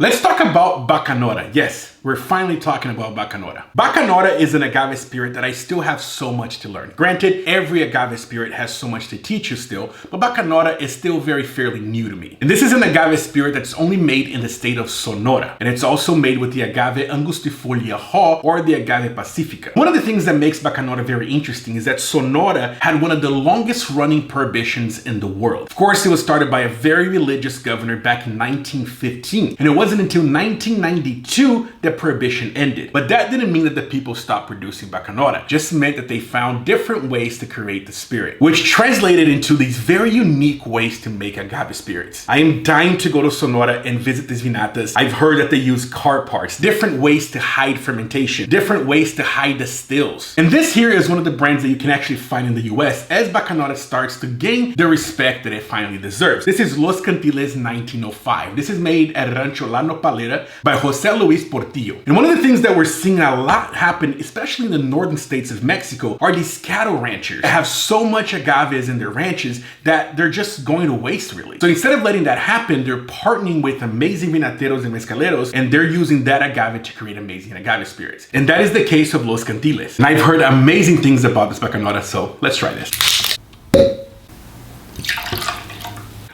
Let's talk about Bacanora. Yes, we're finally talking about Bacanora. Bacanora is an agave spirit that I still have so much to learn. Granted, every agave spirit has so much to teach you still, but Bacanora is still very fairly new to me. And this is an agave spirit that's only made in the state of Sonora. And it's also made with the agave Angustifolia Haw or the agave Pacifica. One of the things that makes Bacanora very interesting is that Sonora had one of the longest running prohibitions in the world. Of course, it was started by a very religious governor back in 1915. And it wasn't until 1992 that prohibition ended. But that didn't mean that the people stopped producing Bacanora. It just meant that they found different ways to create the spirit, which translated into these very unique ways to make agave spirits. I am dying to go to Sonora and visit these vinatas. I've heard that they use car parts, different ways to hide fermentation, different ways to hide the stills. And this here is one of the brands that you can actually find in the US as Bacanora starts to gain the respect that it finally deserves. This is Los Cantiles 1905. This is made at Rancho La Nopalera by Jose Luis Portillo. And one of the things that we're seeing a lot happen, especially in the northern states of Mexico, are these cattle ranchers that have so much agaves in their ranches that they're just going to waste, really. So instead of letting that happen, they're partnering with amazing vinateros and mezcaleros, and they're using that agave to create amazing agave spirits. And that is the case of Los Cantiles. And I've heard amazing things about this Bacanora, so let's try this.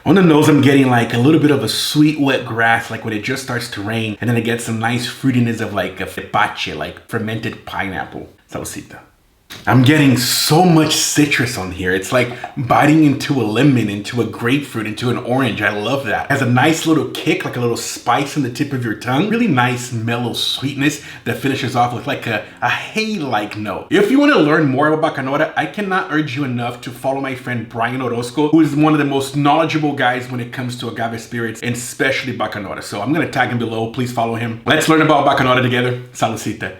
On the nose, I'm getting like a little bit of a sweet, wet grass, like when it just starts to rain, and then I get some nice fruitiness of like a tepache, like fermented pineapple. Salita. I'm getting so much citrus on here. It's like biting into a lemon, into a grapefruit, into an orange. I love that. It has a nice little kick, like a little spice on the tip of your tongue. Really nice, mellow sweetness that finishes off with like a hay-like note. If you want to learn more about Bacanora, I cannot urge you enough to follow my friend Brian Orozco, who is one of the most knowledgeable guys when it comes to agave spirits, and especially Bacanora. So I'm going to tag him below. Please follow him. Let's learn about Bacanora together. Salita.